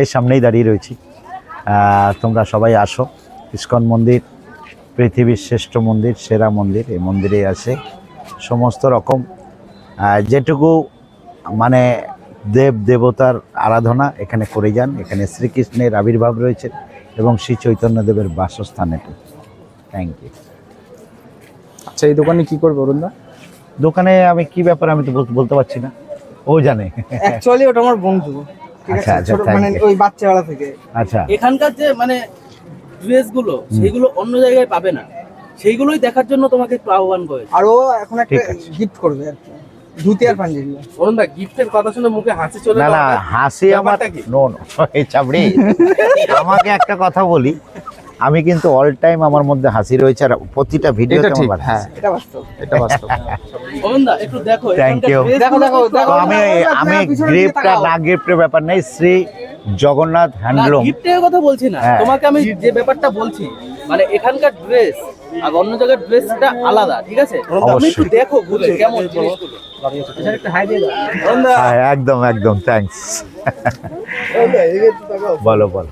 এর সামনেই দাঁড়িয়ে রয়েছি। তোমরা সবাই আসো। ইসকন মন্দির পৃথিবীর শ্রেষ্ঠ মন্দির, সেরা মন্দির। এই মন্দিরে আসে সমস্ত রকম যেটুকু মানে দেব দেবতার আরাধনা এখানে করে যান। এখানে শ্রীকৃষ্ণের আবির্ভাব রয়েছে এবং শ্রী চৈতন্যদেবের বাসস্থান এটি। Thank you. আচ্ছা, এই দোকানে কি করবে অরুণদা? দোকানে আমি কি ব্যাপার আমি তো বলতে পারছি না, ও জানে। অ্যাকচুয়ালি ওটা আমার বন্ধু, ঠিক আচ্ছা, আছে, আচ্ছা, ছোট thank মানে you. ওই বাচ্চাবেলা থেকে। আচ্ছা, এখানকার যে মানে ড্রেসগুলো সেইগুলো অন্য জায়গায় পাবে না, সেইগুলোই দেখার জন্য তোমাকে একটু আহ্বান করে। আর ও এখন একটা ঠিক আছে। গিফট করবে আর কি, ধুতি আর পাঞ্জাবি। বলুন না, গিফটের কথা শুনে মুখে হাসি চলে না না, এলো। হাসি আমার ব্যাপারটা কি? নো এই চাবড়ি। আমাকে একটা কথা বলি, আমি কিন্তু অল টাইম আমার মধ্যে হাসি রয়েছে আর প্রতিটা ভিডিওতে এটা ঠিক, আমার হ্যাঁ, এটা বাস্তব। এটা বাস্তব। বলুন না, একটু দেখো Thank you. দেখো দেখো তো দেখো, আমি পিছনের দিকে গিফটটা তাকাও। না গিফটের ব্যাপার নেই, শ্রী জগন্নাথ হ্যান্ডলুম। গিফটের কথা বলছি না, হ্যাঁ। তোমাকে আমি যে ব্যাপারটা বলছি মানে এখানকার ড্রেস আর অন্য জায়গার ড্রেসটা আলাদা, ঠিক আছে? তুমি একটু অবশ্যই। দেখো ঘুরে কেমন জিনিসগুলো। এছাড়া একটা হাই দিয়ে দাও। হ্যাঁ, একদম একদম, থ্যাঙ্কস। বলো বলো।